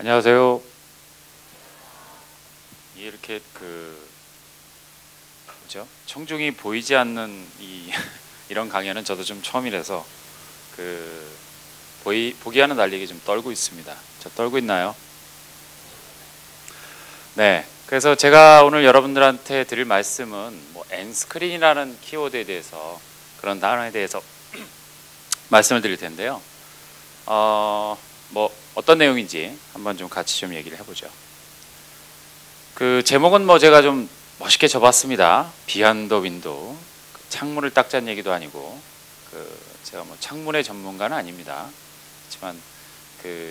안녕하세요. 이렇게 뭐죠? 청중이 보이지 않는 이런 강연은 저도 좀 처음이라서 보기와는 달리게 좀 떨고 있습니다. 저 떨고 있나요? 네. 그래서 제가 오늘 여러분들한테 드릴 말씀은 엔스크린이라는 키워드에 대해서, 그런 단어에 대해서 말씀을 드릴 텐데요. 어떤 내용인지 한번 좀 같이 좀 얘기를 해보죠. 제목은 제가 좀 멋있게 접었습니다. 비하인드 윈도우. 창문을 닦자는 얘기도 아니고, 제가 창문의 전문가는 아닙니다. 하지만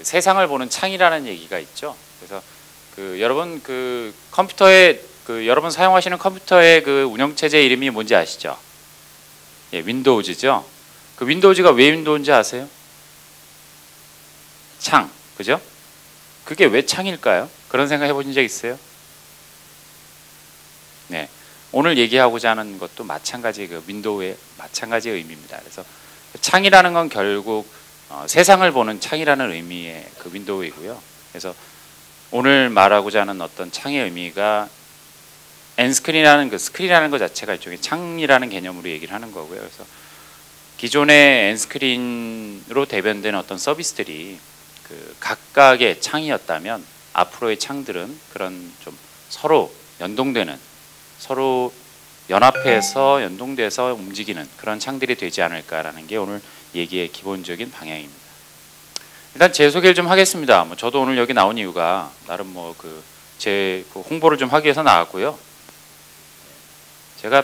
세상을 보는 창이라는 얘기가 있죠. 그래서 여러분 컴퓨터에 여러분 사용하시는 컴퓨터의 운영체제 이름이 뭔지 아시죠? 예, 윈도우즈죠. 윈도우즈가 왜 윈도우인지 아세요? 창, 그죠? 그게 왜 창일까요? 그런 생각 해보신 적 있어요? 네, 오늘 얘기하고자 하는 것도 마찬가지 윈도우의 마찬가지의 의미입니다. 그래서 창이라는 건 결국 세상을 보는 창이라는 의미의 윈도우이고요. 그래서 오늘 말하고자 하는 어떤 창의 의미가 엔스크린이라는 스크린이라는 것 자체가 일종의 창이라는 개념으로 얘기를 하는 거고요. 그래서 기존의 엔스크린으로 대변된 어떤 서비스들이 각각의 창이었다면, 앞으로의 창들은 그런 좀 서로 연동되는, 서로 연합해서 연동돼서 움직이는 그런 창들이 되지 않을까라는 게 오늘 얘기의 기본적인 방향입니다. 일단 제 소개를 좀 하겠습니다. 저도 오늘 여기 나온 이유가 나름 제 홍보를 좀 하기 위해서 나왔고요. 제가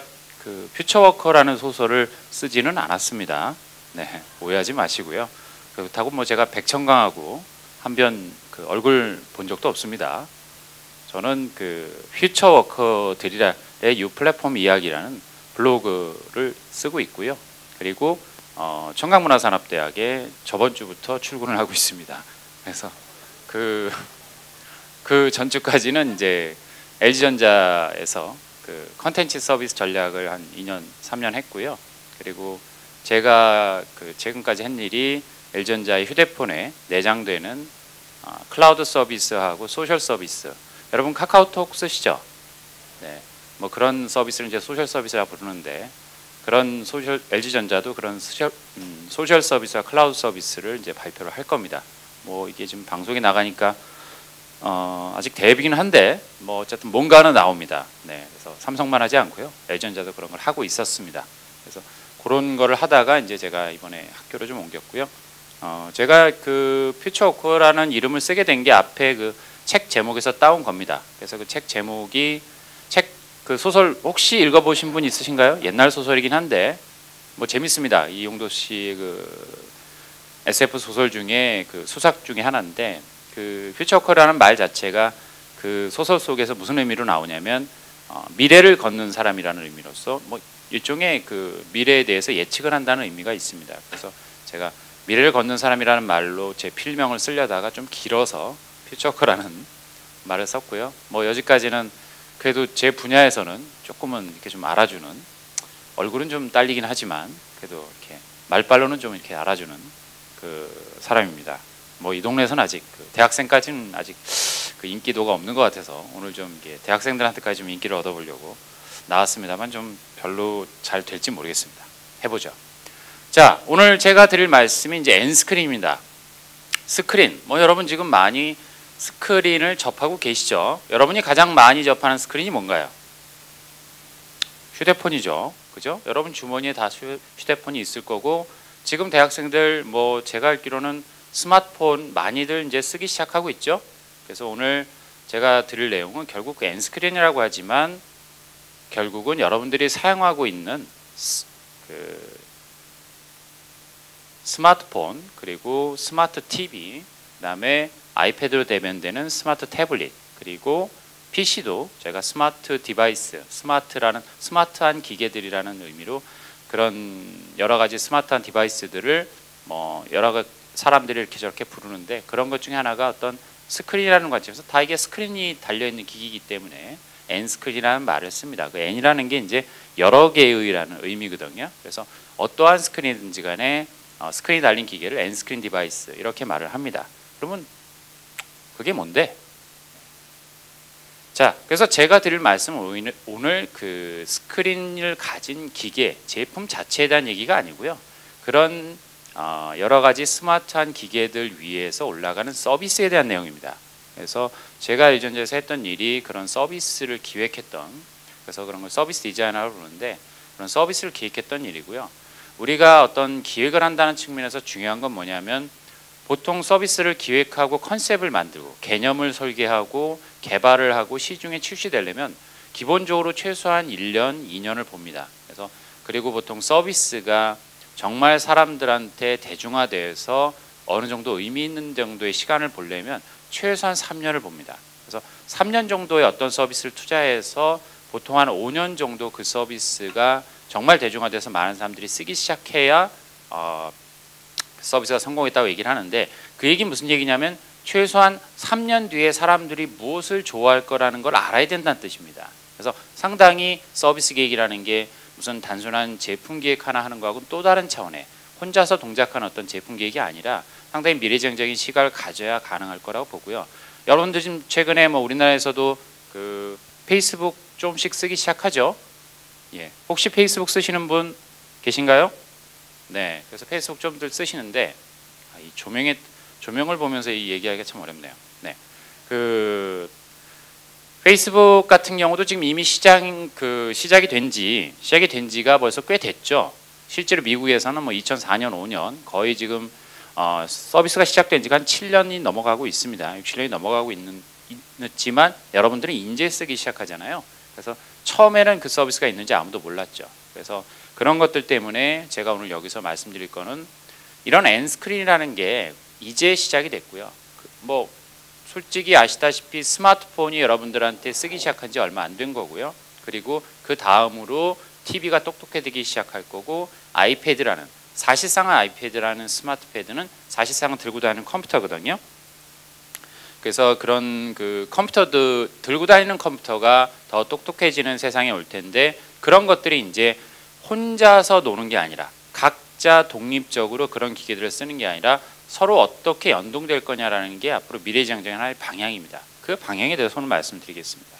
퓨처워커라는 소설을 쓰지는 않았습니다. 네, 오해하지 마시고요. 그렇다고 제가 백천강하고 한변 얼굴 본 적도 없습니다. 저는 퓨처워커들의 U 플랫폼 이야기라는 블로그를 쓰고 있고요. 그리고 청강문화산업대학에 저번 주부터 출근을 하고 있습니다. 그래서 그 전주까지는 이제 LG전자에서 컨텐츠 서비스 전략을 한 2년, 3년 했고요. 그리고 제가 최근까지 한 일이 LG전자의 휴대폰에 내장되는 클라우드 서비스하고 소셜 서비스. 여러분 카카오톡 쓰시죠? 네, 그런 서비스를 이제 소셜 서비스라고 부르는데, 그런 LG전자도 그런 소셜 서비스와 클라우드 서비스를 이제 발표를 할 겁니다. 이게 지금 방송에 나가니까 아직 대비긴 한데 어쨌든 뭔가는 나옵니다. 네, 그래서 삼성만 하지 않고요, LG전자도 그런 걸 하고 있었습니다. 그래서 그런 거를 하다가 이제 제가 이번에 학교를 좀 옮겼고요. 제가 퓨처워커라는 이름을 쓰게 된 게 앞에 책 제목에서 따온 겁니다. 그래서 책 제목이 소설 혹시 읽어보신 분 있으신가요? 옛날 소설이긴 한데 재밌습니다. 이용도 씨의 SF 소설 중에 수작 중에 하나인데, 퓨처워커라는 말 자체가 소설 속에서 무슨 의미로 나오냐면 미래를 걷는 사람이라는 의미로서 일종의 미래에 대해서 예측을 한다는 의미가 있습니다. 그래서 제가 미래를 걷는 사람이라는 말로 제 필명을 쓰려다가 좀 길어서 퓨처워커라는 말을 썼고요. 여기까지는 그래도 제 분야에서는 조금은 이렇게 좀 알아주는, 얼굴은 좀 딸리긴 하지만 그래도 이렇게 말빨로는 좀 이렇게 알아주는 사람입니다. 이 동네에서는 아직 대학생까지는 아직 인기도가 없는 것 같아서 오늘 좀 이렇게 대학생들한테까지 좀 인기를 얻어보려고 나왔습니다만 좀 별로 잘 될지 모르겠습니다. 해보죠. 자, 오늘 제가 드릴 말씀이 이제 엔스크린입니다. 스크린. 여러분 지금 많이 스크린을 접하고 계시죠? 여러분이 가장 많이 접하는 스크린이 뭔가요? 휴대폰이죠. 그죠? 여러분 주머니에 다 휴대폰이 있을 거고, 지금 대학생들 제가 알기로는 스마트폰 많이들 이제 쓰기 시작하고 있죠. 그래서 오늘 제가 드릴 내용은 결국 엔스크린이라고 하지만 결국은 여러분들이 사용하고 있는 스마트폰, 그리고 스마트 TV, 그다음에 아이패드로 대변되는 스마트 태블릿, 그리고 PC도 제가 스마트 디바이스, 스마트한 기계들이라는 의미로 그런 여러 가지 스마트한 디바이스들을 여러 사람들이 이렇게 저렇게 부르는데, 그런 것 중에 하나가 어떤 스크린이라는 관점에서 다 이게 스크린이 달려있는 기기이기 때문에 엔스크린이라는 말을 씁니다. N이라는 게 이제 여러 개의라는 의미거든요. 그래서 어떠한 스크린이든지 간에 스크린이 달린 기계를 엔스크린 디바이스 이렇게 말을 합니다. 그러면 그게 뭔데? 자, 그래서 제가 드릴 말씀은 오늘 그 스크린을 가진 기계, 제품 자체에 대한 얘기가 아니고요. 그런 여러 가지 스마트한 기계들 위에서 올라가는 서비스에 대한 내용입니다. 그래서 제가 일전에서 했던 일이 그런 서비스를 기획했던, 그래서 그런 걸 서비스 디자이너라고 부르는데 그런 서비스를 기획했던 일이고요. 우리가 어떤 기획을 한다는 측면에서 중요한 건 뭐냐면 보통 서비스를 기획하고 컨셉을 만들고 개념을 설계하고 개발을 하고 시중에 출시되려면 기본적으로 최소한 1년, 2년을 봅니다. 그래서 그리고 보통 서비스가 정말 사람들한테 대중화돼서 어느 정도 의미 있는 정도의 시간을 보려면 최소한 3년을 봅니다. 그래서 3년 정도의 어떤 서비스를 투자해서 보통 한 5년 정도 그 서비스가 정말 대중화돼서 많은 사람들이 쓰기 시작해야 서비스가 성공했다고 얘기를 하는데, 그 얘기는 무슨 얘기냐면 최소한 3년 뒤에 사람들이 무엇을 좋아할 거라는 걸 알아야 된다는 뜻입니다. 그래서 상당히 서비스 계획이라는 게 무슨 단순한 제품 계획 하나 하는 거하고는 또 다른 차원의 혼자서 동작하는 어떤 제품 계획이 아니라 상당히 미래지향적인 시각을 가져야 가능할 거라고 보고요. 여러분들 지금 최근에 뭐 우리나라에서도 그 페이스북 조금씩 쓰기 시작하죠. 예, 혹시 페이스북 쓰시는 분 계신가요? 네, 그래서 페이스북 좀들 쓰시는데 이 조명을 보면서 이 얘기하기가 참 어렵네요. 네, 그 페이스북 같은 경우도 지금 이미 시작이 된 지가 벌써 꽤 됐죠. 실제로 미국에서는 뭐 2004년, 5년 거의 지금 서비스가 시작된 지가 한 7년이 넘어가고 있습니다. 6, 7년이 넘어가고 있지만 여러분들은 이제 쓰기 시작하잖아요. 그래서 처음에는 그 서비스가 있는지 아무도 몰랐죠. 그래서 그런 것들 때문에 제가 오늘 여기서 말씀드릴 거는 이런 엔스크린이라는 게 이제 시작이 됐고요. 뭐 솔직히 아시다시피 스마트폰이 여러분들한테 쓰기 시작한 지 얼마 안 된 거고요. 그리고 그 다음으로 TV가 똑똑해지기 시작할 거고, 사실상 아이패드라는 스마트 패드는 사실상 들고 다니는 컴퓨터거든요. 그래서 그런 그 들고 다니는 컴퓨터가 더 똑똑해지는 세상에 올 텐데, 그런 것들이 이제 혼자서 노는 게 아니라 각자 독립적으로 그런 기계들을 쓰는 게 아니라 서로 어떻게 연동될 거냐라는 게 앞으로 미래지향적인 하나의 방향입니다. 그 방향에 대해서 오늘 말씀드리겠습니다.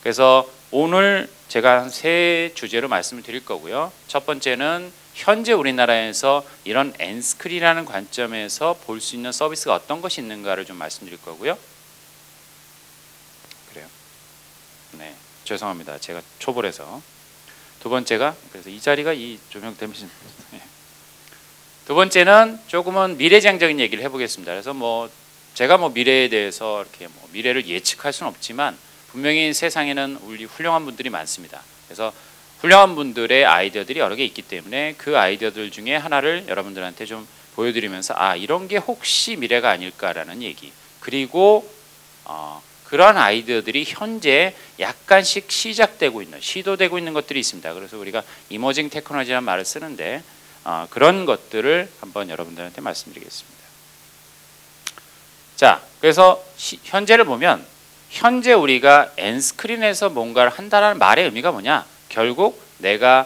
그래서 오늘 제가 한 3주제로 말씀을 드릴 거고요. 첫 번째는 현재 우리나라에서 이런 엔스크린이라는 관점에서 볼 수 있는 서비스가 어떤 것이 있는가를 좀 말씀드릴 거고요. 그래요. 네, 죄송합니다. 제가 초벌해서. 두 번째가, 그래서 이 자리가 이 조명 때문에 두 번째는 조금은 미래지향적인 얘기를 해보겠습니다. 그래서 뭐 제가 뭐 미래에 대해서 이렇게 뭐 미래를 예측할 수는 없지만 분명히 세상에는 우리 훌륭한 분들이 많습니다. 그래서 훌륭한 분들의 아이디어들이 여러 개 있기 때문에 그 아이디어들 중에 하나를 여러분들한테 좀 보여드리면서 이런 게 혹시 미래가 아닐까라는 얘기, 그리고 그런 아이디어들이 현재 약간씩 시도되고 있는 것들이 있습니다. 그래서 우리가 이머징 테크놀로지라는 말을 쓰는데 그런 것들을 한번 여러분들한테 말씀드리겠습니다. 자, 그래서 현재를 보면 현재 우리가 엔스크린에서 뭔가를 한다는 말의 의미가 뭐냐? 결국 내가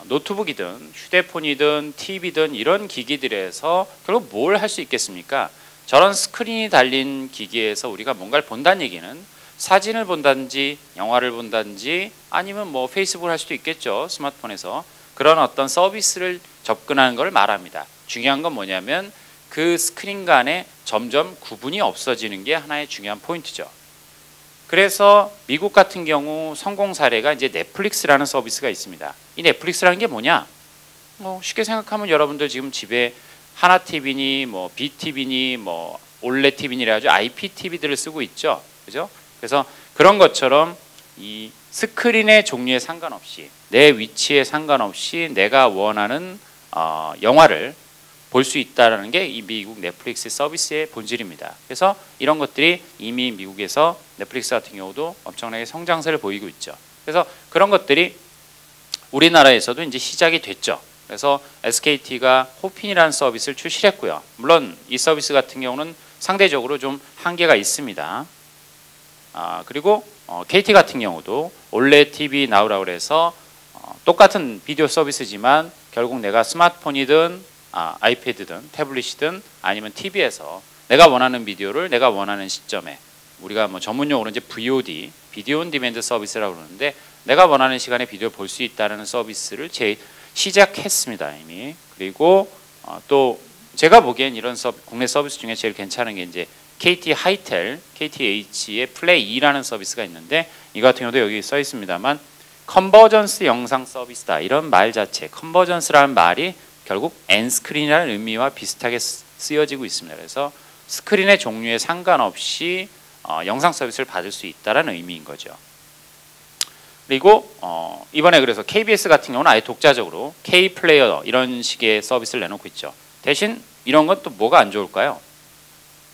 노트북이든 휴대폰이든 TV든 이런 기기들에서 결국 뭘 할 수 있겠습니까? 저런 스크린이 달린 기기에서 우리가 뭔가를 본다는 얘기는 사진을 본다든지 영화를 본다든지 아니면 뭐 페이스북을 할 수도 있겠죠. 스마트폰에서 그런 어떤 서비스를 접근하는 걸 말합니다. 중요한 건 뭐냐면 그 스크린 간에 점점 구분이 없어지는 게 하나의 중요한 포인트죠. 그래서 미국 같은 경우 성공 사례가 이제 넷플릭스라는 서비스가 있습니다. 이 넷플릭스라는 게 뭐냐? 쉽게 생각하면 여러분들 지금 집에 하나 TV니 뭐 BTV니 뭐 올레 TV니 이래가지고 IPTV들을 쓰고 있죠. 그죠? 그래서 그런 것처럼 이 스크린의 종류에 상관없이 내 위치에 상관없이 내가 원하는 영화를 볼 수 있다는 게 이 미국 넷플릭스 서비스의 본질입니다. 그래서 이런 것들이 이미 미국에서 넷플릭스 같은 경우도 엄청나게 성장세를 보이고 있죠. 그래서 그런 것들이 우리나라에서도 이제 시작이 됐죠. 그래서 SKT가 호핀이라는 서비스를 출시했고요. 물론 이 서비스 같은 경우는 상대적으로 좀 한계가 있습니다. 그리고 KT 같은 경우도 올레 TV 나우라고 해서 똑같은 비디오 서비스지만 결국 내가 스마트폰이든 아이패드든 태블릿이든 아니면 TV에서 내가 원하는 비디오를 내가 원하는 시점에, 우리가 뭐 전문용어로 이제 VOD, 비디오 온 디맨드 서비스라고 그러는데, 내가 원하는 시간에 비디오를 볼 수 있다는 서비스를 시작했습니다, 이미. 그리고 또 제가 보기엔 이런 국내 서비스 중에 제일 괜찮은 게 이제 KT 하이텔, KTH의 플레이라는 서비스가 있는데, 이 같은 경우도 여기 써 있습니다만 컨버전스 영상 서비스다, 이런 말 자체, 컨버전스라는 말이 결국 엔스크린이라는 의미와 비슷하게 쓰여지고 있습니다. 그래서 스크린의 종류에 상관없이 영상 서비스를 받을 수 있다는 의미인 거죠. 그리고 이번에 그래서 KBS 같은 경우는 아예 독자적으로 K플레이어 이런 식의 서비스를 내놓고 있죠. 대신 이런 건 또 뭐가 안 좋을까요?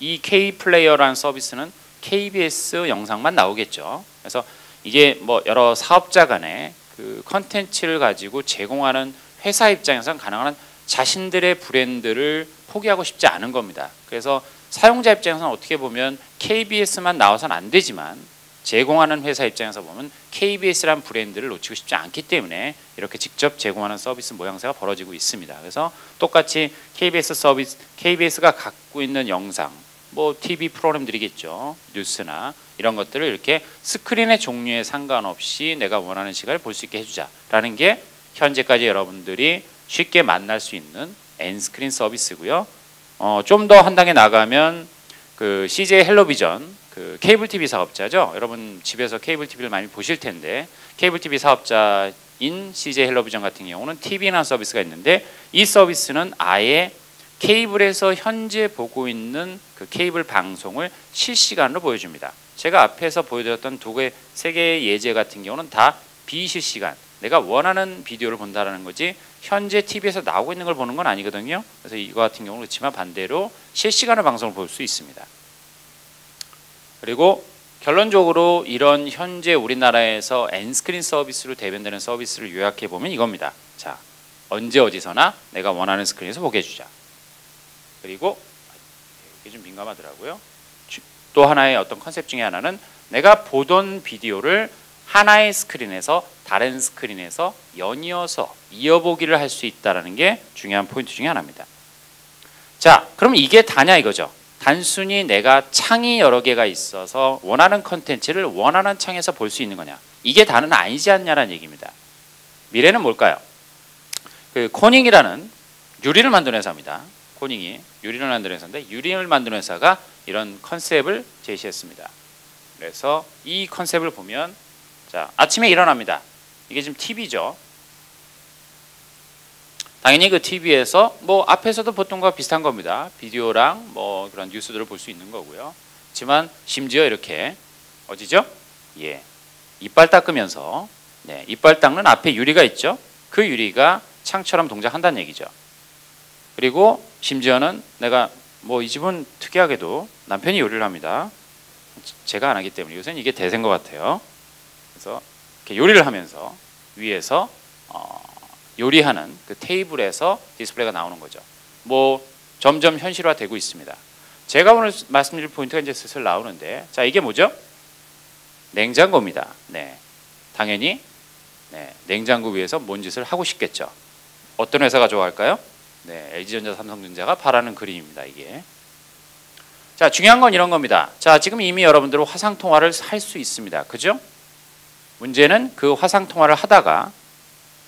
이 K플레이어라는 서비스는 KBS 영상만 나오겠죠. 그래서 이게 뭐 여러 사업자 간의 그 컨텐츠를 가지고 제공하는 회사 입장에서는 가능한 자신들의 브랜드를 포기하고 싶지 않은 겁니다. 그래서 사용자 입장에서는 어떻게 보면 KBS만 나와서는 안 되지만, 제공하는 회사 입장에서 보면 KBS란 브랜드를 놓치고 싶지 않기 때문에 이렇게 직접 제공하는 서비스 모양새가 벌어지고 있습니다. 그래서 똑같이 KBS 서비스, KBS가 갖고 있는 영상, 뭐 TV 프로그램들이겠죠, 뉴스나 이런 것들을 이렇게 스크린의 종류에 상관없이 내가 원하는 시간을 볼 수 있게 해주자라는 게 현재까지 여러분들이 쉽게 만날 수 있는 엔스크린 서비스고요. 좀 더 한 단계 나가면 그 CJ 헬로비전, 그 케이블 TV 사업자죠. 여러분 집에서 케이블 TV를 많이 보실 텐데, 케이블 TV 사업자인 CJ 헬로비전 같은 경우는 TV라는 서비스가 있는데, 이 서비스는 아예 케이블에서 현재 보고 있는 그 케이블 방송을 실시간으로 보여줍니다. 제가 앞에서 보여드렸던 세 개의 예제 같은 경우는 다 비실시간, 내가 원하는 비디오를 본다라는 거지 현재 TV에서 나오고 있는 걸 보는 건 아니거든요. 그래서 이거 같은 경우는 그렇지만 반대로 실시간으로 방송을 볼 수 있습니다. 그리고 결론적으로 이런 현재 우리나라에서 엔스크린 서비스로 대변되는 서비스를 요약해 보면 이겁니다. 자, 언제 어디서나 내가 원하는 스크린에서 보게 해주자. 그리고 이게 좀 민감하더라고요. 또 하나의 어떤 컨셉 중에 하나는 내가 보던 비디오를 하나의 스크린에서 다른 스크린에서 연이어서 이어보기를 할 수 있다는 게 중요한 포인트 중에 하나입니다. 자, 그럼 이게 다냐 이거죠. 단순히 내가 창이 여러 개가 있어서 원하는 컨텐츠를 원하는 창에서 볼 수 있는 거냐, 이게 다는 아니지 않냐라는 얘기입니다. 미래는 뭘까요? 그 코닝이라는 유리를 만드는 회사입니다. 코닝이 유리를 만드는 회사인데, 유리를 만드는 회사가 이런 컨셉을 제시했습니다. 그래서 이 컨셉을 보면, 자, 아침에 일어납니다. 이게 지금 TV죠. 당연히 그 TV에서 뭐 앞에서도 보통과 비슷한 겁니다. 비디오랑 뭐 그런 뉴스들을 볼 수 있는 거고요. 하지만 심지어 이렇게 어디죠? 예, 이빨 닦으면서, 네, 이빨 닦는 앞에 유리가 있죠. 그 유리가 창처럼 동작한다는 얘기죠. 그리고 심지어는 내가 뭐 이 집은 특이하게도 남편이 요리를 합니다. 제가 안 하기 때문에 요새는 이게 대세인 것 같아요. 그래서 이렇게 요리를 하면서 위에서 요리하는 그 테이블에서 디스플레이가 나오는 거죠. 뭐 점점 현실화되고 있습니다. 제가 오늘 말씀드릴 포인트가 이제 슬슬 나오는데, 자, 이게 뭐죠? 냉장고입니다. 네, 당연히 네, 냉장고 위에서 뭔 짓을 하고 싶겠죠. 어떤 회사가 좋아할까요? 네, LG전자, 삼성전자가 바라는 그림입니다. 이게. 자, 중요한 건 이런 겁니다. 자, 지금 이미 여러분들은 화상 통화를 할 수 있습니다. 그죠? 문제는 그 화상 통화를 하다가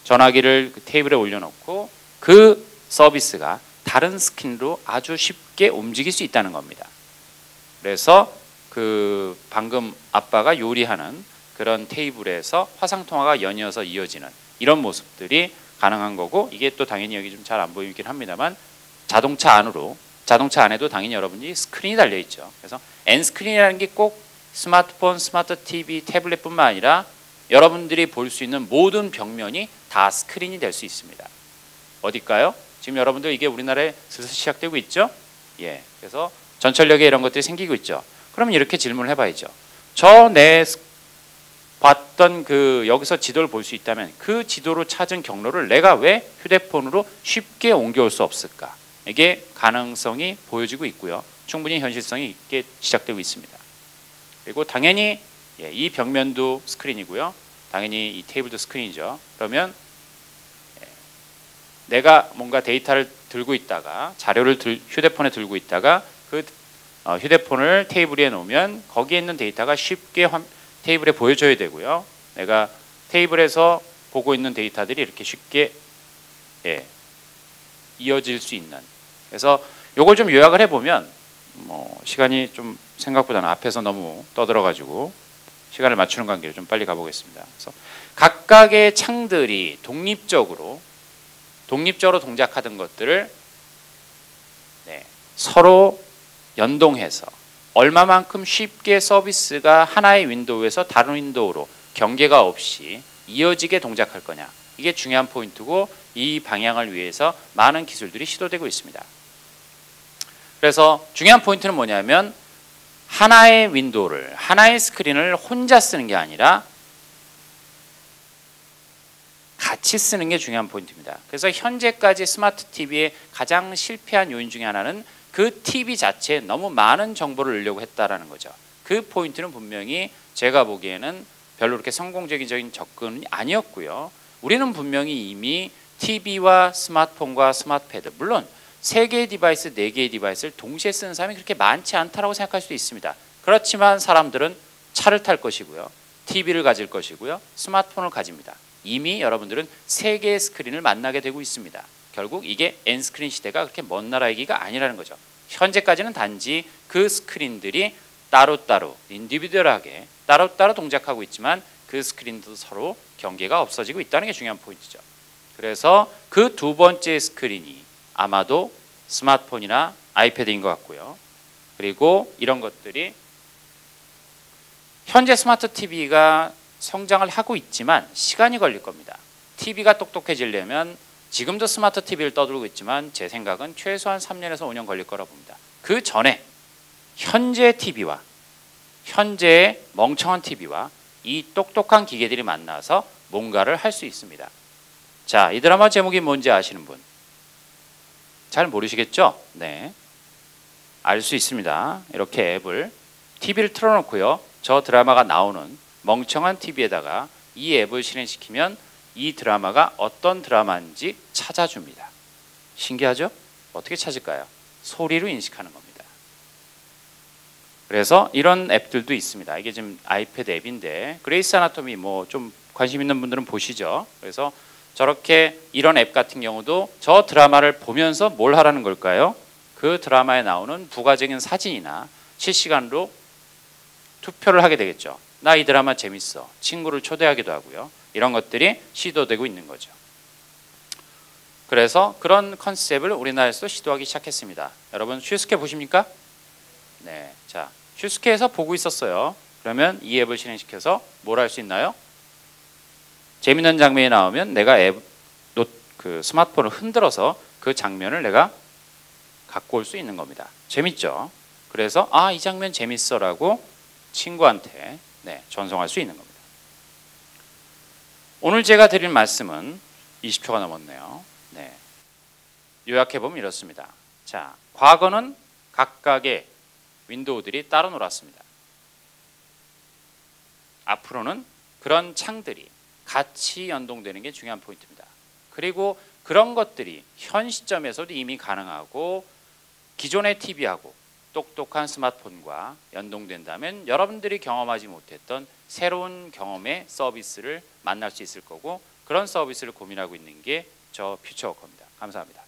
전화기를 그 테이블에 올려놓고 그 서비스가 다른 스크린으로 아주 쉽게 움직일 수 있다는 겁니다. 그래서 그 방금 아빠가 요리하는 그런 테이블에서 화상 통화가 연이어서 이어지는 이런 모습들이 가능한 거고, 이게 또 당연히 여기 좀 잘 안 보이긴 합니다만 자동차 안에도 당연히 여러분이 스크린이 달려 있죠. 그래서 N스크린이라는 게 꼭 스마트폰, 스마트 TV, 태블릿뿐만 아니라 여러분들이 볼 수 있는 모든 벽면이 다 스크린이 될 수 있습니다. 어딜까요? 지금 여러분들 이게 우리나라에 슬슬 시작되고 있죠? 예. 그래서 전철역에 이런 것들이 생기고 있죠. 그러면 이렇게 질문을 해봐야죠. 내 봤던 그 여기서 지도를 볼 수 있다면 그 지도로 찾은 경로를 내가 왜 휴대폰으로 쉽게 옮겨올 수 없을까? 이게 가능성이 보여지고 있고요. 충분히 현실성이 있게 시작되고 있습니다. 그리고 당연히 이 벽면도 스크린이고요. 당연히 이 테이블도 스크린이죠. 그러면 내가 뭔가 데이터를 들고 있다가 자료를 휴대폰에 들고 있다가 그 휴대폰을 테이블 위에 놓으면 거기에 있는 데이터가 쉽게 테이블에 보여줘야 되고요. 내가 테이블에서 보고 있는 데이터들이 이렇게 쉽게 이어질 수 있는. 그래서 요걸 좀 요약을 해보면 시간이 좀 생각보다는 앞에서 너무 떠들어가지고 시간을 맞추는 관계로 좀 빨리 가보겠습니다. 그래서 각각의 창들이 독립적으로 동작하던 것들을 서로 연동해서 얼마만큼 쉽게 서비스가 하나의 윈도우에서 다른 윈도우로 경계가 없이 이어지게 동작할 거냐. 이게 중요한 포인트고 이 방향을 위해서 많은 기술들이 시도되고 있습니다. 그래서 중요한 포인트는 뭐냐면 하나의 윈도우를, 하나의 스크린을 혼자 쓰는 게 아니라 같이 쓰는 게 중요한 포인트입니다. 그래서 현재까지 스마트 TV의 가장 실패한 요인 중에 하나는 그 TV 자체에 너무 많은 정보를 넣으려고 했다라는 거죠. 그 포인트는 분명히 제가 보기에는 별로 그렇게 성공적인 접근이 아니었고요. 우리는 분명히 이미 TV와 스마트폰과 스마트패드, 물론 3개의 디바이스, 4개의 디바이스를 동시에 쓰는 사람이 그렇게 많지 않다라고 생각할 수도 있습니다. 그렇지만 사람들은 차를 탈 것이고요. TV를 가질 것이고요. 스마트폰을 가집니다. 이미 여러분들은 3개의 스크린을 만나게 되고 있습니다. 결국 이게 N스크린 시대가 그렇게 먼 나라 얘기가 아니라는 거죠. 현재까지는 단지 그 스크린들이 따로따로 인디비듀얼하게 따로따로 동작하고 있지만 그 스크린도 서로 경계가 없어지고 있다는 게 중요한 포인트죠. 그래서 그 두 번째 스크린이 아마도 스마트폰이나 아이패드인 것 같고요. 그리고 이런 것들이 현재 스마트 TV가 성장을 하고 있지만 시간이 걸릴 겁니다. TV가 똑똑해지려면 지금도 스마트 TV를 떠들고 있지만 제 생각은 최소한 3년에서 5년 걸릴 거라 봅니다. 그 전에 현재 TV와 현재의 멍청한 TV와 이 똑똑한 기계들이 만나서 뭔가를 할 수 있습니다. 자, 이 드라마 제목이 뭔지 아시는 분? 잘 모르시겠죠? 네, 알 수 있습니다. 이렇게 앱을 TV를 틀어놓고요. 저 드라마가 나오는 멍청한 TV에다가 이 앱을 실행시키면 이 드라마가 어떤 드라마인지 찾아줍니다. 신기하죠? 어떻게 찾을까요? 소리로 인식하는 겁니다. 그래서 이런 앱들도 있습니다. 이게 지금 아이패드 앱인데 그레이스 아나토미 좀 관심 있는 분들은 보시죠. 그래서 저렇게 이런 앱 같은 경우도 저 드라마를 보면서 뭘 하라는 걸까요? 그 드라마에 나오는 부가적인 사진이나 실시간으로 투표를 하게 되겠죠. 나 이 드라마 재밌어. 친구를 초대하기도 하고요. 이런 것들이 시도되고 있는 거죠. 그래서 그런 컨셉을 우리나라에서도 시도하기 시작했습니다. 여러분 슈스케 보십니까? 네, 자, 슈스케에서 보고 있었어요. 그러면 이 앱을 실행시켜서 뭘 할 수 있나요? 재밌는 장면이 나오면 내가 그 스마트폰을 흔들어서 그 장면을 내가 갖고 올 수 있는 겁니다. 재밌죠? 그래서 이 장면 재밌어라고 친구한테 전송할 수 있는 겁니다. 오늘 제가 드린 말씀은 20초가 넘었네요. 요약해보면 이렇습니다. 자, 과거는 각각의 윈도우들이 따로 놀았습니다. 앞으로는 그런 창들이 같이 연동되는 게 중요한 포인트입니다. 그리고 그런 것들이 현 시점에서도 이미 가능하고 기존의 TV하고 똑똑한 스마트폰과 연동된다면 여러분들이 경험하지 못했던 새로운 경험의 서비스를 만날 수 있을 거고 그런 서비스를 고민하고 있는 게 저 퓨처워커입니다. 감사합니다.